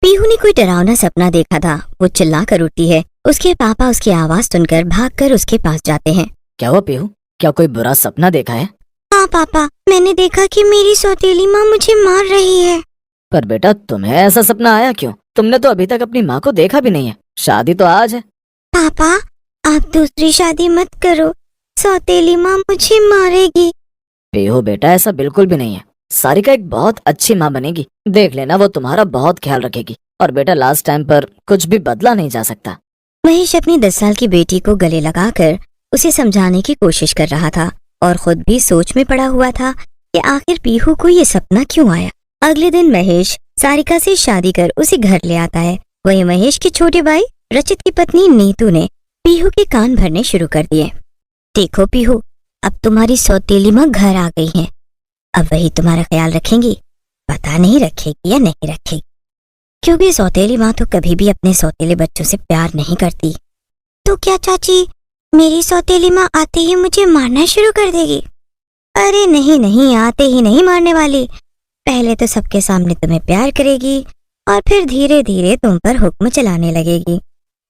पीहू ने कोई डरावना सपना देखा था। वो चिल्ला कर उठती है। उसके पापा उसकी आवाज सुनकर भागकर उसके पास जाते हैं। क्या हुआ पीहू, क्या कोई बुरा सपना देखा है? हाँ पापा, मैंने देखा कि मेरी सौतेली माँ मुझे मार रही है। पर बेटा तुम्हें ऐसा सपना आया क्यों? तुमने तो अभी तक अपनी माँ को देखा भी नहीं है। शादी तो आज है। पापा, आप दूसरी शादी मत करो, सौतेली माँ मुझे मारेगी। पीहू बेटा, ऐसा बिल्कुल भी नहीं है। सारिका एक बहुत अच्छी माँ बनेगी, देख लेना, वो तुम्हारा बहुत ख्याल रखेगी। और बेटा लास्ट टाइम पर कुछ भी बदला नहीं जा सकता। महेश अपनी 10 साल की बेटी को गले लगाकर उसे समझाने की कोशिश कर रहा था और खुद भी सोच में पड़ा हुआ था कि आखिर पीहू को ये सपना क्यों आया। अगले दिन महेश सारिका से शादी कर उसे घर ले आता है। वहीं महेश के छोटे भाई रचित की पत्नी नीतू ने पीहू के कान भरने शुरू कर दिए। देखो पीहू, अब तुम्हारी सौतेली माँ घर आ गई है, अब वही तुम्हारा ख्याल रखेंगी। पता नहीं रखेगी या नहीं रखेगी, क्योंकि सौतेली माँ तो कभी भी अपने सौतेले बच्चों से प्यार नहीं करती। तो क्या चाची, मेरी सौतेली माँ आते ही मुझे मारना शुरू कर देगी? अरे नहीं नहीं, आते ही नहीं मारने वाली। पहले तो सबके सामने तुम्हें प्यार करेगी और फिर धीरे धीरे तुम पर हुक्म चलाने लगेगी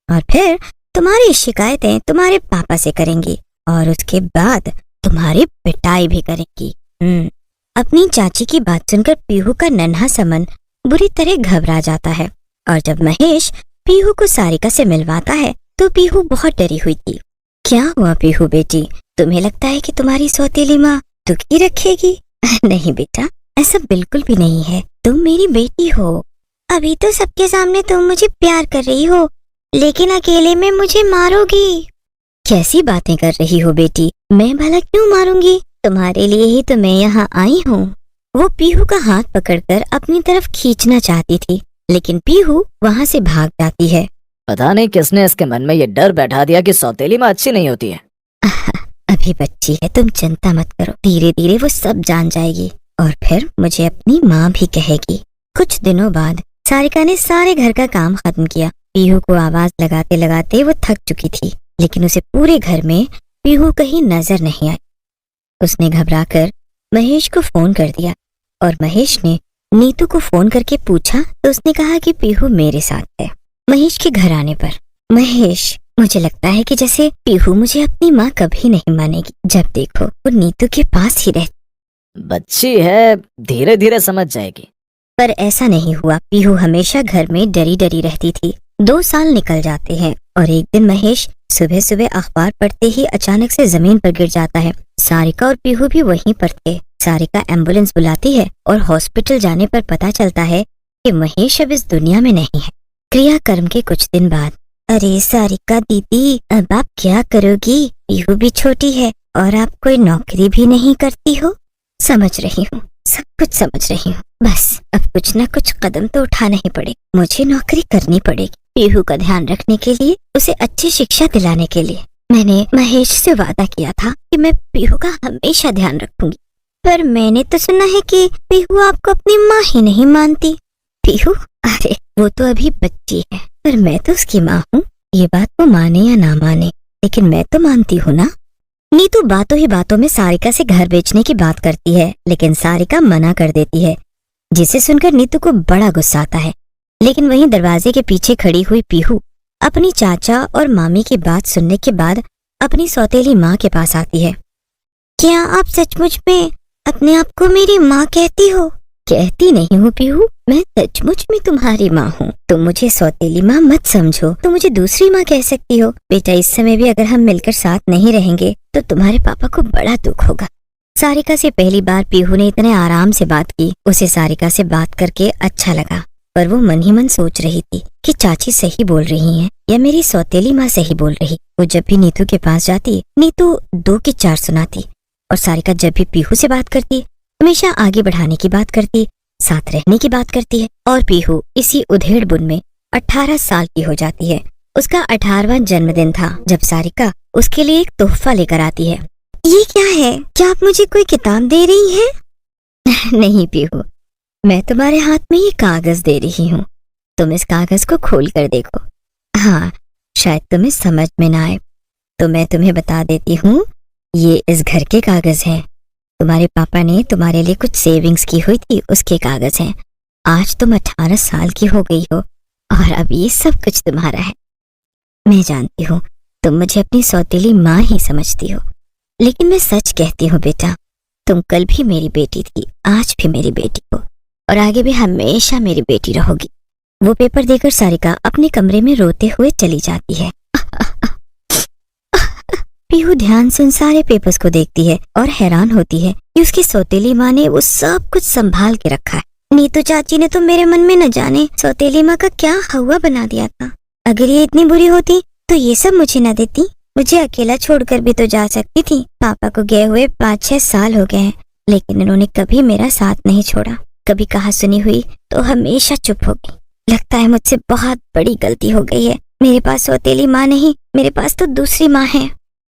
और फिर तुम्हारी शिकायतें तुम्हारे पापा से करेंगी और उसके बाद तुम्हारी पिटाई भी करेंगी। अपनी चाची की बात सुनकर पीहू का नन्हा समन बुरी तरह घबरा जाता है और जब महेश पीहू को सारिका से मिलवाता है तो पीहू बहुत डरी हुई थी। क्या हुआ पीहू बेटी, तुम्हें लगता है कि तुम्हारी सौतेली माँ दुखी रखेगी? नहीं बेटा, ऐसा बिल्कुल भी नहीं है। तुम मेरी बेटी हो। अभी तो सबके सामने तुम मुझे प्यार कर रही हो, लेकिन अकेले में मुझे मारोगी। कैसी बातें कर रही हो बेटी, मैं भला क्यों मारूंगी? तुम्हारे लिए ही तो मैं यहाँ आई हूँ। वो पीहू का हाथ पकड़कर अपनी तरफ खींचना चाहती थी, लेकिन पीहू वहाँ से भाग जाती है। पता नहीं किसने इसके मन में ये डर बैठा दिया कि सौतेली माँ अच्छी नहीं होती है। अभी बच्ची है, तुम चिंता मत करो, धीरे धीरे वो सब जान जाएगी और फिर मुझे अपनी माँ भी कहेगी। कुछ दिनों बाद सारिका ने सारे घर का काम खत्म किया। पीहू को आवाज लगाते लगाते वो थक चुकी थी, लेकिन उसे पूरे घर में पीहू कहीं नजर नहीं आई। उसने घबराकर महेश को फोन कर दिया और महेश ने नीतू को फोन करके पूछा तो उसने कहा कि पीहू मेरे साथ है। महेश के घर आने पर, महेश, मुझे लगता है कि जैसे पीहू मुझे अपनी माँ कभी नहीं मानेगी। जब देखो वो नीतू के पास ही रहती। बच्ची है, धीरे धीरे समझ जाएगी। पर ऐसा नहीं हुआ। पीहू हमेशा घर में डरी डरी रहती थी। 2 साल निकल जाते हैं और एक दिन महेश सुबह सुबह अखबार पढ़ते ही अचानक से जमीन पर गिर जाता है। सारिका और पीहू भी वहीं पर थे। सारिका एम्बुलेंस बुलाती है और हॉस्पिटल जाने पर पता चलता है कि महेश अब इस दुनिया में नहीं है। क्रियाकर्म के कुछ दिन बाद, अरे सारिका दीदी, अब आप क्या करोगी? पीहू भी छोटी है और आप कोई नौकरी भी नहीं करती हो। समझ रही हूँ, सब कुछ समझ रही हूँ। बस अब कुछ न कुछ कदम तो उठाना ही पड़े। मुझे नौकरी करनी पड़ेगी, पीहू का ध्यान रखने के लिए, उसे अच्छी शिक्षा दिलाने के लिए। मैंने महेश से वादा किया था कि मैं पीहू का हमेशा ध्यान रखूंगी, पर मैंने तो सुना है कि पीहू आपको अपनी माँ ही नहीं मानती। पीहू, अरे वो तो अभी बच्ची है, पर मैं तो उसकी माँ हूँ। ये बात वो माने या ना माने, लेकिन मैं तो मानती हूँ ना। नीतू बातों ही बातों में सारिका से घर बेचने की बात करती है, लेकिन सारिका मना कर देती है, जिसे सुनकर नीतू को बड़ा गुस्सा आता है। लेकिन वहीं दरवाजे के पीछे खड़ी हुई पीहू अपनी चाचा और मामी की बात सुनने के बाद अपनी सौतेली माँ के पास आती है। क्या आप सचमुच में अपने आप को मेरी माँ कहती हो? कहती नहीं हूँ पीहू, मैं सचमुच में तुम्हारी माँ हूँ। तुम मुझे सौतेली माँ मत समझो, तुम मुझे दूसरी माँ कह सकती हो। बेटा, इस समय भी अगर हम मिलकर साथ नहीं रहेंगे तो तुम्हारे पापा को बड़ा दुख होगा। सारिका से पहली बार पीहू ने इतने आराम से बात की। उसे सारिका से बात करके अच्छा लगा, पर वो मन ही मन सोच रही थी कि चाची सही बोल रही हैं या मेरी सौतेली माँ सही बोल रही। वो जब भी नीतू के पास जाती, नीतू 2 के 4 सुनाती और सारिका जब भी पीहू से बात करती हमेशा आगे बढ़ाने की बात करती, साथ रहने की बात करती है। और पीहू इसी उधेड़ बुन में 18 साल की हो जाती है। उसका 18वां जन्मदिन था जब सारिका उसके लिए एक तोहफा लेकर आती है। ये क्या है? क्या आप मुझे कोई किताब दे रही हैं? नहीं पीहू, मैं तुम्हारे हाथ में ये कागज दे रही हूँ। तुम इस कागज को खोल कर देखो। हाँ, शायद तुम्हें समझ में ना आए तो मैं तुम्हें बता देती हूँ, ये इस घर के कागज हैं। तुम्हारे पापा ने तुम्हारे लिए कुछ सेविंग्स की हुई थी, उसके कागज हैं। आज तुम 18 साल की हो गई हो और अब ये सब कुछ तुम्हारा है। मैं जानती हूँ तुम मुझे अपनी सौतेली माँ ही समझती हो, लेकिन मैं सच कहती हूँ बेटा, तुम कल भी मेरी बेटी थी, आज भी मेरी बेटी हो और आगे भी हमेशा मेरी बेटी रहोगी। वो पेपर देकर सारिका अपने कमरे में रोते हुए चली जाती है। पीहू ध्यान से उन सारे पेपर्स को देखती है और हैरान होती है कि उसकी सौतेली माँ ने वो सब कुछ संभाल के रखा है। नीतू चाची ने तो मेरे मन में न जाने सौतेली माँ का क्या हवा बना दिया था। अगर ये इतनी बुरी होती तो ये सब मुझे न देती। मुझे अकेला छोड़कर भी तो जा सकती थी। पापा को गए हुए 5-6 साल हो गए हैं, लेकिन इन्होंने कभी मेरा साथ नहीं छोड़ा। कभी कहा सुनी हुई तो हमेशा चुप हो गई। लगता है मुझसे बहुत बड़ी गलती हो गई है। मेरे पास सौतेली माँ नहीं, मेरे पास तो दूसरी माँ है।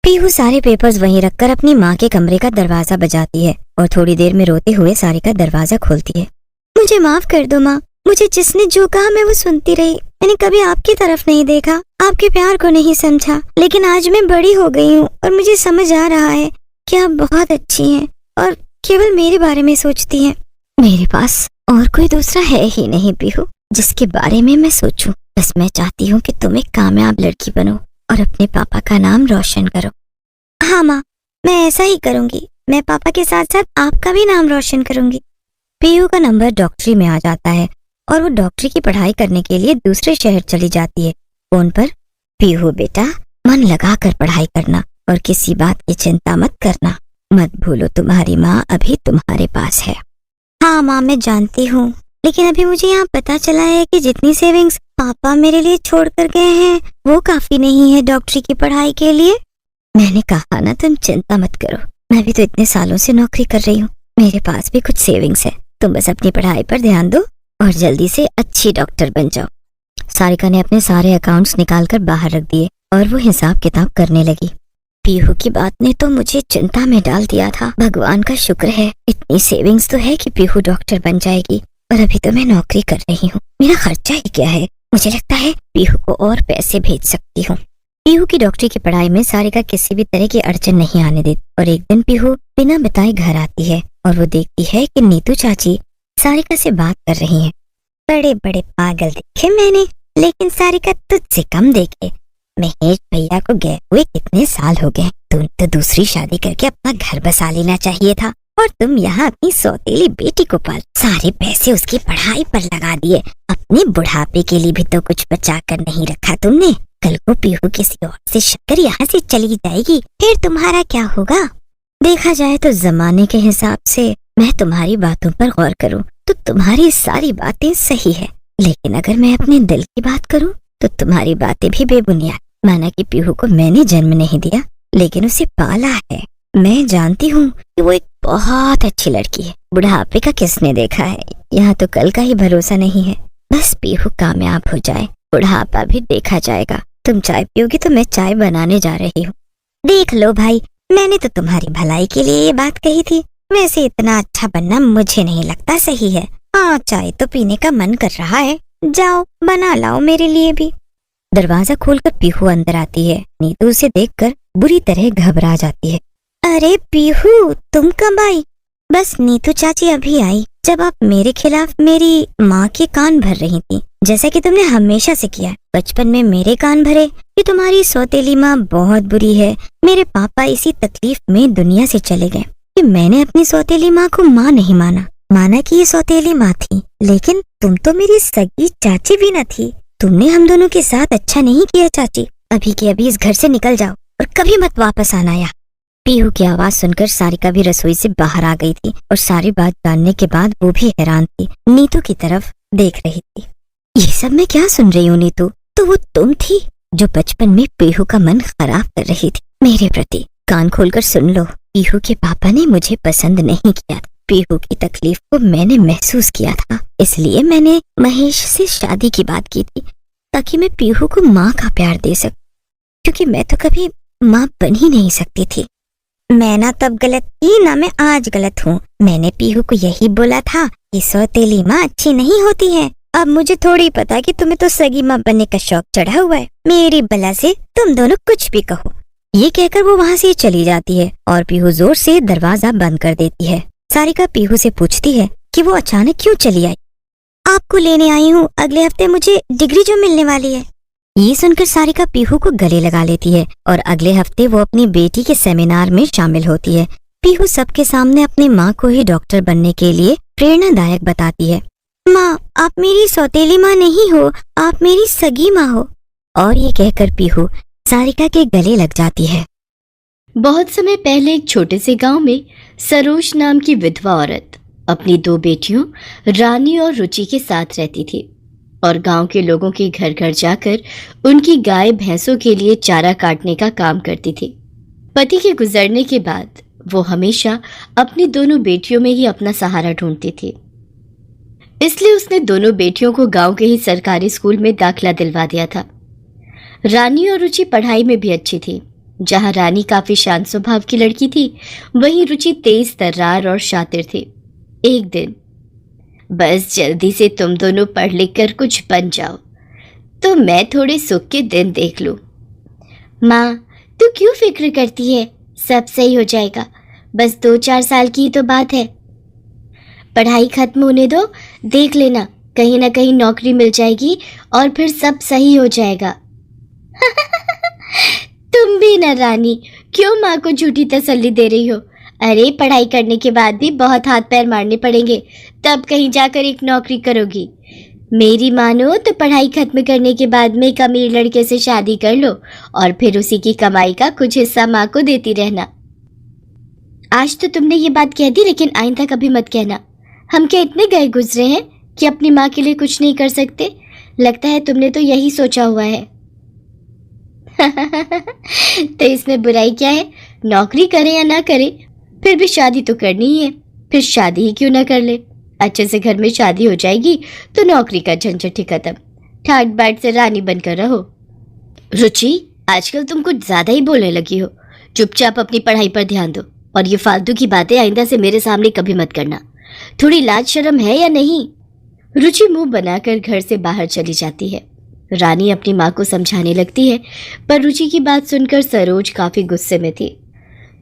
पीहू सारे पेपर्स वहीं रखकर अपनी माँ के कमरे का दरवाजा बजाती है और थोड़ी देर में रोते हुए सारिका दरवाजा खोलती है। मुझे माफ कर दो माँ, मुझे जिसने जो कहा मैं वो सुनती रही। मैंने कभी आपकी तरफ नहीं देखा, आपके प्यार को नहीं समझा, लेकिन आज मैं बड़ी हो गई हूँ और मुझे समझ आ रहा है कि आप बहुत अच्छी हैं और केवल मेरे बारे में सोचती हैं। मेरे पास और कोई दूसरा है ही नहीं पीहू जिसके बारे में मैं सोचूं। बस मैं चाहती हूँ कि तुम एक कामयाब लड़की बनो और अपने पापा का नाम रोशन करो। हाँ माँ, मैं ऐसा ही करूँगी। मैं पापा के साथ साथ आपका भी नाम रोशन करूँगी। पीहू का नंबर डॉक्टरी में आ जाता है और वो डॉक्टरी की पढ़ाई करने के लिए दूसरे शहर चली जाती है। फोन पर, पीहू बेटा, मन लगाकर पढ़ाई करना और किसी बात की चिंता मत करना। मत भूलो तुम्हारी माँ अभी तुम्हारे पास है। हाँ माँ, मैं जानती हूँ, लेकिन अभी मुझे यहाँ पता चला है कि जितनी सेविंग्स पापा मेरे लिए छोड़ कर गए हैं वो काफी नहीं है डॉक्टरी की पढ़ाई के लिए। मैंने कहा ना, तुम चिंता मत करो। मैं भी तो इतने सालों से नौकरी कर रही हूँ, मेरे पास भी कुछ सेविंग्स है। तुम बस अपनी पढ़ाई पर ध्यान दो और जल्दी से अच्छी डॉक्टर बन जाओ। सारिका ने अपने सारे अकाउंट्स निकालकर बाहर रख दिए और वो हिसाब किताब करने लगी। पीहू की बात ने तो मुझे चिंता में डाल दिया था। भगवान का शुक्र है इतनी सेविंग्स तो है कि पीहू डॉक्टर बन जाएगी, और अभी तो मैं नौकरी कर रही हूँ। मेरा खर्चा ही क्या है। मुझे लगता है पीहू को और पैसे भेज सकती हूँ। पीहू की डॉक्टरी की पढ़ाई में सारिका किसी भी तरह की अड़चन नहीं आने देती और एक दिन पीहू बिना बताए घर आती है और वो देखती है कि नीतू चाची सारिका से बात कर रही हैं। बड़े बड़े पागल देखे मैंने, लेकिन सारिका तुझसे कम देखे। महेश भैया को गए हुए कितने साल हो गए। तुम तो दूसरी शादी करके अपना घर बसा लेना चाहिए था, और तुम यहाँ अपनी सौतेली बेटी को पाल। सारे पैसे उसकी पढ़ाई पर लगा दिए। अपने बुढ़ापे के लिए भी तो कुछ बचा कर नहीं रखा तुमने। कल को पीहू किसी और से शक्कर यहाँ से चली जाएगी, फिर तुम्हारा क्या होगा? देखा जाए तो जमाने के हिसाब से मैं तुम्हारी बातों पर गौर करूं तो तुम्हारी सारी बातें सही है, लेकिन अगर मैं अपने दिल की बात करूं तो तुम्हारी बातें भी बेबुनियाद। माना कि पीहू को मैंने जन्म नहीं दिया, लेकिन उसे पाला है। मैं जानती हूँ कि वो एक बहुत अच्छी लड़की है। बुढ़ापे का किसने देखा है? यहाँ तो कल का ही भरोसा नहीं है। बस पीहू कामयाब हो जाए, बुढ़ापा भी देखा जाएगा। तुम चाय पियोगी तो मैं चाय बनाने जा रही हूँ। देख लो भाई, मैंने तो तुम्हारी भलाई के लिए ये बात कही थी। वैसे इतना अच्छा बनना मुझे नहीं लगता सही है। हाँ, चाय तो पीने का मन कर रहा है। जाओ बना लाओ मेरे लिए भी। दरवाजा खोलकर पीहू अंदर आती है। नीतू उसे देखकर बुरी तरह घबरा जाती है। अरे पीहू, तुम कब आई? बस नीतू चाची अभी आई, जब आप मेरे खिलाफ मेरी माँ के कान भर रही थी, जैसा कि तुमने हमेशा से किया। बचपन में मेरे कान भरे कि तुम्हारी सौतेली माँ बहुत बुरी है। मेरे पापा इसी तकलीफ में दुनिया से चले गए कि मैंने अपनी सौतेली माँ को माँ नहीं माना कि ये सौतेली माँ थी, लेकिन तुम तो मेरी सगी चाची भी न थी। तुमने हम दोनों के साथ अच्छा नहीं किया चाची। अभी के अभी इस घर से निकल जाओ और कभी मत वापस आना यहाँ। पीहू की आवाज सुनकर सारिका भी रसोई से बाहर आ गई थी और सारी बात जानने के बाद वो भी हैरान थी। नीतू की तरफ देख रही थी। ये सब मैं क्या सुन रही हूँ नीतू? तो वो तुम थी जो बचपन में पीहू का मन खराब कर रही थी मेरे प्रति। कान खोलकर सुन लो, पीहू के पापा ने मुझे पसंद नहीं किया था। पीहू की तकलीफ को मैंने महसूस किया था, इसलिए मैंने महेश से शादी की बात की थी ताकि मैं पीहू को माँ का प्यार दे सकूं, क्योंकि मैं तो कभी माँ बन ही नहीं सकती थी। मैं ना तब गलत थी ना मैं आज गलत हूँ। मैंने पीहू को यही बोला था कि सौतेली माँ अच्छी नहीं होती है। अब मुझे थोड़ी पता कि तुम्हें तो सगी माँ बनने का शौक चढ़ा हुआ है। मेरी बला से तुम दोनों कुछ भी कहो। ये कहकर वो वहाँ से चली जाती है और पीहू जोर से दरवाजा बंद कर देती है। सारिका पीहू से पूछती है कि वो अचानक क्यों चली आई। आपको लेने आई हूँ, अगले हफ्ते मुझे डिग्री जो मिलने वाली है। ये सुनकर सारिका पीहू को गले लगा लेती है और अगले हफ्ते वो अपनी बेटी के सेमिनार में शामिल होती है। पीहू सबके सामने अपनी माँ को ही डॉक्टर बनने के लिए प्रेरणादायक बताती है। माँ, आप मेरी सौतेली माँ नहीं हो, आप मेरी सगी माँ हो। और ये कहकर पीहू सारिका के गले लग जाती है। बहुत समय पहले एक छोटे से गांव में सरोज नाम की विधवा औरत अपनी 2 बेटियों रानी और रुचि के साथ रहती थी और गांव के लोगों के घर घर जाकर उनकी गाय भैंसों के लिए चारा काटने का काम करती थी। पति के गुजरने के बाद वो हमेशा अपनी दोनों बेटियों में ही अपना सहारा ढूंढती थी, इसलिए उसने दोनों बेटियों को गांव के ही सरकारी स्कूल में दाखिला दिलवा दिया था। रानी और रुचि पढ़ाई में भी अच्छी थी। जहां रानी काफी शांत स्वभाव की लड़की थी, वहीं रुचि तेज तर्रार और शातिर थी। एक दिन, बस जल्दी से तुम दोनों पढ़ लिख कर कुछ बन जाओ तो मैं थोड़े सुख के दिन देख लूं। माँ, तू क्यों फिक्र करती है? सब सही हो जाएगा, बस 2-4 साल की तो बात है। पढ़ाई खत्म होने दो, देख लेना कहीं ना कहीं नौकरी मिल जाएगी और फिर सब सही हो जाएगा। तुम भी ना रानी, क्यों माँ को झूठी तसल्ली दे रही हो? अरे पढ़ाई करने के बाद भी बहुत हाथ पैर मारने पड़ेंगे, तब कहीं जाकर एक नौकरी करोगी। मेरी मानो तो पढ़ाई खत्म करने के बाद में एक अमीर लड़के से शादी कर लो और फिर उसी की कमाई का कुछ हिस्सा माँ को देती रहना। आज तो तुमने ये बात कह दी, लेकिन आइंदा कभी मत कहना। हम क्या इतने गए गुजरे हैं कि अपनी माँ के लिए कुछ नहीं कर सकते? लगता है तुमने तो यही सोचा हुआ है। तो इसमें बुराई क्या है? नौकरी करें या ना करें, फिर भी शादी तो करनी ही है। फिर शादी ही क्यों ना कर ले? अच्छे से घर में शादी हो जाएगी तो नौकरी का झंझट ही खत्म। ठाट बाट से रानी बनकर रहो। रुचि, आजकल तुम कुछ ज्यादा ही बोलने लगी हो। चुपचाप अपनी पढ़ाई पर ध्यान दो और ये फालतू की बातें आइंदा से मेरे सामने कभी मत करना। थोड़ी लाज शर्म है या नहीं? रुचि मुंह बनाकर घर से बाहर चली जाती है। रानी अपनी माँ को समझाने लगती है, पर रुचि की बात सुनकर सरोज काफी गुस्से में थी।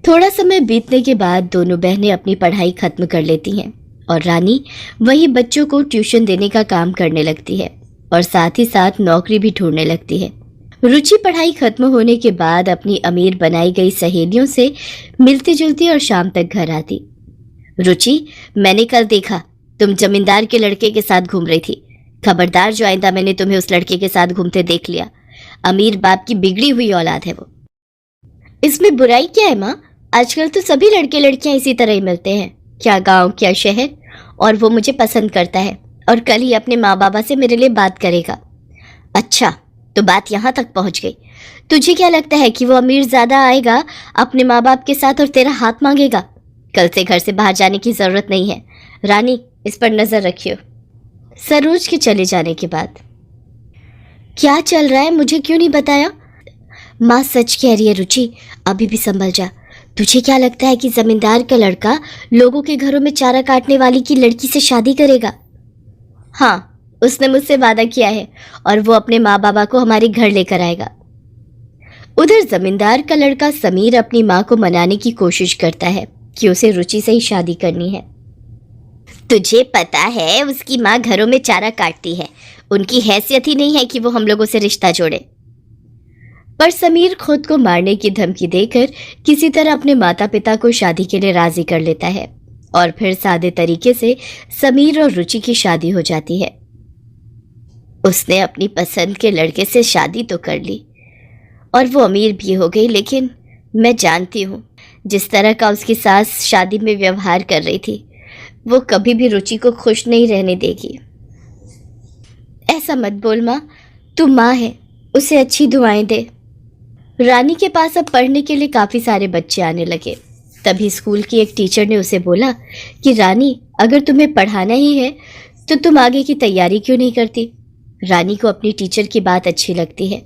थोड़ा समय बीतने के बाद दोनों बहनें अपनी पढ़ाई खत्म कर लेती हैं और रानी वही बच्चों को ट्यूशन देने का काम करने लगती है और साथ ही साथ नौकरी भी ढूंढने लगती है। रुचि पढ़ाई खत्म होने के बाद अपनी अमीर बनाई गई सहेलियों से मिलती जुलती और शाम तक घर आती। रुचि, मैंने कल देखा तुम जमींदार के लड़के के साथ घूम रही थी। खबरदार, जो आइंदा मैंने तुम्हें उस लड़के के साथ घूमते देख लिया। अमीर बाप की बिगड़ी हुई औलाद है वो। इसमें बुराई क्या है माँ? आजकल तो सभी लड़के लड़कियां इसी तरह ही मिलते हैं, क्या गांव क्या शहर। और वो मुझे पसंद करता है और कल ही अपने माँ बाबा से मेरे लिए बात करेगा। अच्छा, तो बात यहाँ तक पहुँच गई। तुझे क्या लगता है कि वो अमीर ज्यादा आएगा अपने माँ बाप के साथ और तेरा हाथ मांगेगा? कल से घर से बाहर जाने की जरूरत नहीं है। रानी, इस पर नजर रखियो। सरोज के चले जाने के बाद, क्या चल रहा है, मुझे क्यों नहीं बताया? माँ सच कह रही है रुचि, अभी भी संभल जा। तुझे क्या लगता है कि जमींदार का लड़का लोगों के घरों में चारा काटने वाली की लड़की से शादी करेगा? हाँ, उसने मुझसे वादा किया है और वो अपने माँ बाबा को हमारे घर लेकर आएगा। उधर जमींदार का लड़का समीर अपनी माँ को मनाने की कोशिश करता है कि उसे रुचि से ही शादी करनी है। तुझे पता है उसकी माँ घरों में चारा काटती है, उनकी हैसियत ही नहीं है कि वो हम लोगों से रिश्ता जोड़े। पर समीर खुद को मारने की धमकी देकर किसी तरह अपने माता पिता को शादी के लिए राजी कर लेता है और फिर सादे तरीके से समीर और रुचि की शादी हो जाती है। उसने अपनी पसंद के लड़के से शादी तो कर ली और वो अमीर भी हो गई, लेकिन मैं जानती हूँ जिस तरह का उसकी सास शादी में व्यवहार कर रही थी, वो कभी भी रुचि को खुश नहीं रहने देगी। ऐसा मत बोल माँ, तू माँ है, उसे अच्छी दुआएं दे। रानी के पास अब पढ़ने के लिए काफ़ी सारे बच्चे आने लगे। तभी स्कूल की एक टीचर ने उसे बोला कि रानी, अगर तुम्हें पढ़ाना ही है तो तुम आगे की तैयारी क्यों नहीं करती? रानी को अपनी टीचर की बात अच्छी लगती है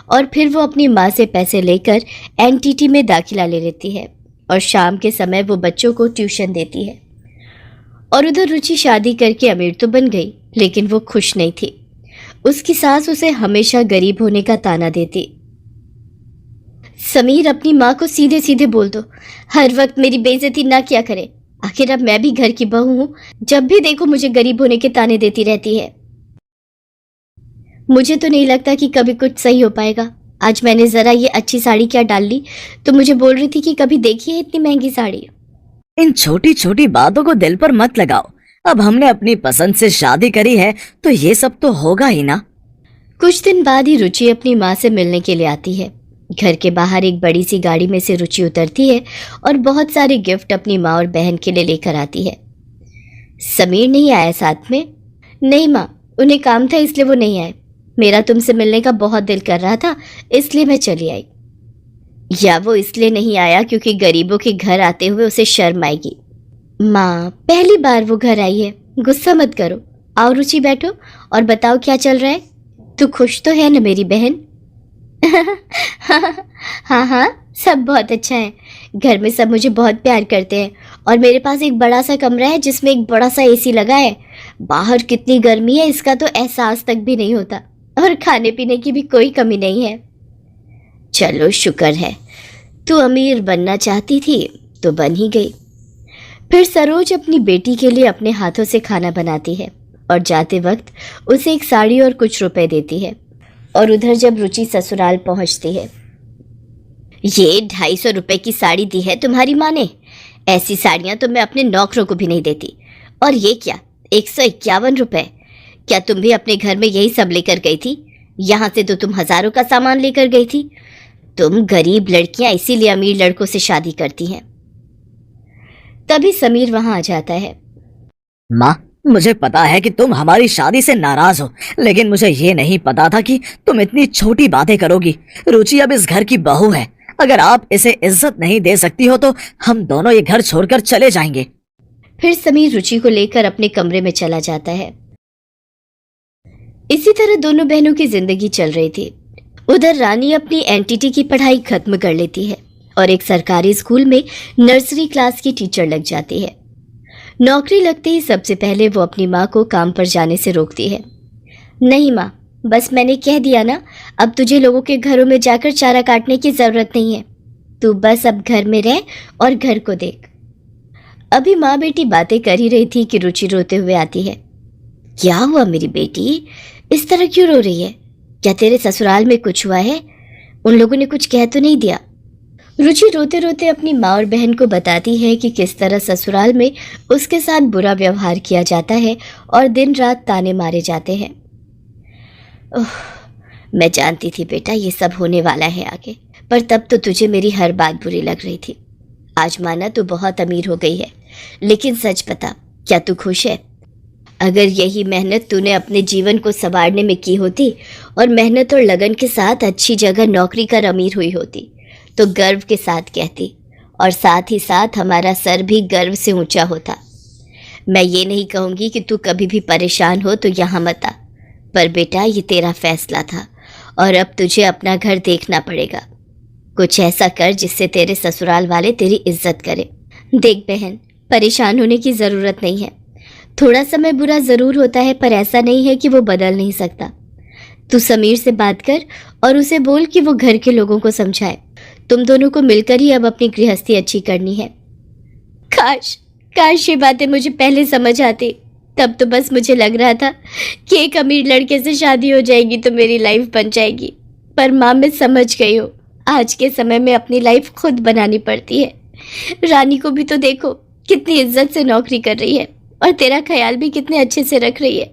और फिर वो अपनी माँ से पैसे लेकर एनटीटी में दाखिला ले लेती है और शाम के समय वो बच्चों को ट्यूशन देती है। और उधर रुचि शादी करके अमीर तो बन गई, लेकिन वो खुश नहीं थी। उसकी सास उसे हमेशा गरीब होने का ताना देती। समीर, अपनी माँ को सीधे सीधे बोल दो, हर वक्त मेरी बेइज्जती ना किया करे। आखिर अब मैं भी घर की बहू हूँ, जब भी देखो मुझे गरीब होने के ताने देती रहती है। मुझे तो नहीं लगता कि कभी कुछ सही हो पाएगा। आज मैंने जरा ये अच्छी साड़ी क्या डाल ली तो मुझे बोल रही थी कि कभी देखी है इतनी महंगी साड़ी। इन छोटी छोटी बातों को दिल पर मत लगाओ। अब हमने अपनी पसंद से शादी करी है तो ये सब तो होगा ही ना। कुछ दिन बाद ही रुचि अपनी माँ से मिलने के लिए आती है। घर के बाहर एक बड़ी सी गाड़ी में से रुचि उतरती है और बहुत सारे गिफ्ट अपनी माँ और बहन के लिए लेकर आती है। समीर नहीं आया साथ में? नहीं माँ, उन्हें काम था इसलिए वो नहीं आए। मेरा तुमसे मिलने का बहुत दिल कर रहा था इसलिए मैं चली आई। या वो इसलिए नहीं आया क्योंकि गरीबों के घर आते हुए उसे शर्म आएगी? माँ, पहली बार वो घर आई है, गुस्सा मत करो। आओ रुचि, बैठो और बताओ क्या चल रहा है। तू खुश तो है ना मेरी बहन? हाँ हाँ, सब बहुत अच्छा है। घर में सब मुझे बहुत प्यार करते हैं और मेरे पास एक बड़ा सा कमरा है जिसमें एक बड़ा सा एसी लगा है। बाहर कितनी गर्मी है इसका तो एहसास तक भी नहीं होता और खाने पीने की भी कोई कमी नहीं है। चलो शुक्र है, तू अमीर बनना चाहती थी तो बन ही गई। फिर सरोज अपनी बेटी के लिए अपने हाथों से खाना बनाती है और जाते वक्त उसे एक साड़ी और कुछ रुपए देती है। और उधर जब रुचि ससुराल पहुंचती है, ये 250 रुपए की साड़ी दी है तुम्हारी माँ ने? ऐसी साड़ियां तो मैं अपने नौकरों को भी नहीं देती। और ये क्या, 151 रुपए? क्या तुम भी अपने घर में यही सब लेकर गई थी? यहाँ से तो तुम हजारों का सामान लेकर गई थी। तुम गरीब लड़कियां इसीलिए अमीर लड़कों से शादी करती हैं। तभी समीर वहां आ जाता है। माँ, मुझे पता है कि तुम हमारी शादी से नाराज हो, लेकिन मुझे ये नहीं पता था कि तुम इतनी छोटी बातें करोगी। रुचि अब इस घर की बहू है। अगर आप इसे इज्जत नहीं दे सकती हो तो हम दोनों ये घर छोड़कर चले जाएंगे। फिर समीर रुचि को लेकर अपने कमरे में चला जाता है। इसी तरह दोनों बहनों की जिंदगी चल रही थी। उधर रानी अपनी एनटीटी की पढ़ाई खत्म कर लेती है और एक सरकारी स्कूल में नर्सरी क्लास की टीचर लग जाती है। नौकरी लगते ही सबसे पहले वो अपनी माँ को काम पर जाने से रोकती है। नहीं माँ, बस मैंने कह दिया ना, अब तुझे लोगों के घरों में जाकर चारा काटने की जरूरत नहीं है। तू बस अब घर में रह और घर को देख। अभी माँ बेटी बातें कर ही रही थी कि रुचि रोते हुए आती है। क्या हुआ मेरी बेटी, इस तरह क्यों रो रही है? क्या तेरे ससुराल में कुछ हुआ है? उन लोगों ने कुछ कह तो नहीं दिया? रुचि रोते रोते अपनी माँ और बहन को बताती है कि किस तरह ससुराल में उसके साथ बुरा व्यवहार किया जाता है और दिन रात ताने मारे जाते हैं। ओह, मैं जानती थी बेटा ये सब होने वाला है आगे, पर तब तो तुझे मेरी हर बात बुरी लग रही थी। आज माना तू बहुत अमीर हो गई है, लेकिन सच बता, क्या तू खुश है? अगर यही मेहनत तूने अपने जीवन को संवारने में की होती और मेहनत और लगन के साथ अच्छी जगह नौकरी कर अमीर हुई होती तो गर्व के साथ कहती, और साथ ही साथ हमारा सर भी गर्व से ऊंचा होता। मैं ये नहीं कहूँगी कि तू कभी भी परेशान हो तो यहाँ मत आ, पर बेटा ये तेरा फैसला था और अब तुझे अपना घर देखना पड़ेगा। कुछ ऐसा कर जिससे तेरे ससुराल वाले तेरी इज्जत करें। देख बहन, परेशान होने की ज़रूरत नहीं है। थोड़ा समय बुरा ज़रूर होता है, पर ऐसा नहीं है कि वो बदल नहीं सकता। तू समीर से बात कर और उसे बोल कि वो घर के लोगों को समझाए। तुम दोनों को मिलकर ही अब अपनी गृहस्थी अच्छी करनी है। काश काश ये बातें मुझे पहले समझ आती। तब तो बस मुझे लग रहा था कि एक अमीर लड़के से शादी हो जाएगी तो मेरी लाइफ बन जाएगी। पर माँ, मैं समझ गई हूँ, आज के समय में अपनी लाइफ खुद बनानी पड़ती है। रानी को भी तो देखो, कितनी इज्जत से नौकरी कर रही है और तेरा ख्याल भी कितने अच्छे से रख रही है।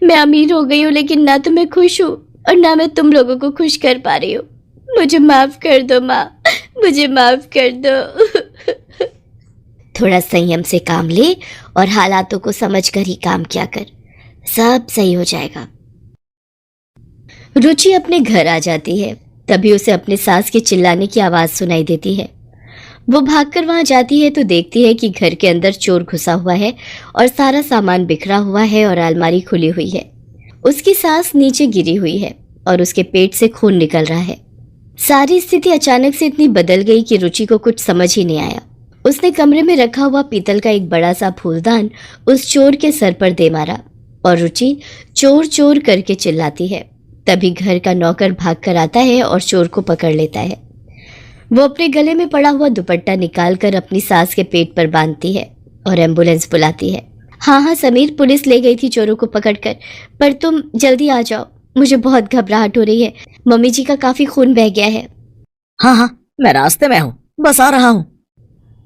मैं अमीर हो गई हूँ, लेकिन ना तो मैं खुश हूँ और ना मैं तुम लोगों को खुश कर पा रही हूँ। मुझे माफ कर दो माँ, मुझे माफ कर दो। थोड़ा संयम से काम ले और हालातों को समझकर ही काम किया कर, सब सही हो जाएगा। रुचि अपने घर आ जाती है, तभी उसे अपने सास के चिल्लाने की आवाज सुनाई देती है। वो भागकर वहां जाती है तो देखती है कि घर के अंदर चोर घुसा हुआ है और सारा सामान बिखरा हुआ है और अलमारी खुली हुई है। उसकी सास नीचे गिरी हुई है और उसके पेट से खून निकल रहा है। सारी स्थिति अचानक से इतनी बदल गई कि रुचि को कुछ समझ ही नहीं आया। उसने कमरे में रखा हुआ पीतल का एक बड़ा सा फूलदान उस चोर के सर पर दे मारा और रुचि चोर चोर करके चिल्लाती है। तभी घर का नौकर भागकर आता है और चोर को पकड़ लेता है। वो अपने गले में पड़ा हुआ दुपट्टा निकालकर अपनी सास के पेट पर बांधती है और एम्बुलेंस बुलाती है। हाँ, समीर, पुलिस ले गई थी चोरों को पकड़कर, पर तुम जल्दी आ जाओ, मुझे बहुत घबराहट हो रही है। मम्मी जी का काफी खून बह गया है। हाँ, मैं रास्ते में हूँ, बस आ रहा हूँ।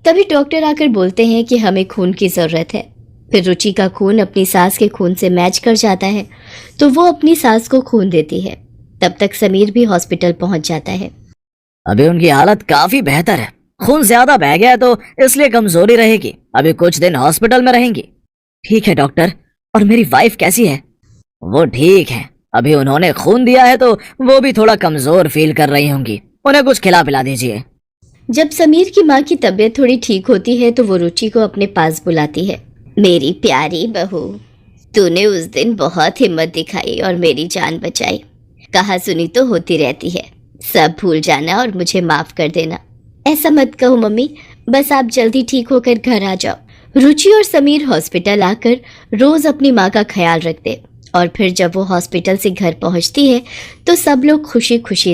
तभी डॉक्टर आकर बोलते हैं कि हमें खून की जरूरत है। फिर रुचि का खून अपनी सास के खून से मैच कर जाता है, तो वो अपनी सास को खून देती है। तब तक समीर भी हॉस्पिटल पहुंच जाता है। अभी उनकी हालत काफी बेहतर है, खून ज्यादा बह गया है तो इसलिए कमजोरी रहेगी, अभी कुछ दिन हॉस्पिटल में रहेंगी। ठीक है डॉक्टर, और मेरी वाइफ कैसी है? वो ठीक है, अभी उन्होंने खून दिया है तो वो भी थोड़ा कमजोर फील कर रही होंगी, उन्हें कुछ खिला पिला दीजिए। जब समीर की माँ की तबीयत थोड़ी ठीक होती है तो वो रुचि को अपने पास बुलाती है। मेरी प्यारी बहू, तूने उस दिन बहुत हिम्मत दिखाई और मेरी जान बचाई। कहा सुनी तो होती रहती है, सब भूल जाना और मुझे माफ कर देना। ऐसा मत कहो मम्मी, बस आप जल्दी ठीक होकर घर आ जाओ। रुचि और समीर हॉस्पिटल आकर रोज अपनी माँ का ख्याल रखते, और फिर जब वो हॉस्पिटल से घर पहुंचती है तो सब लोग खुशी खुशी रहते।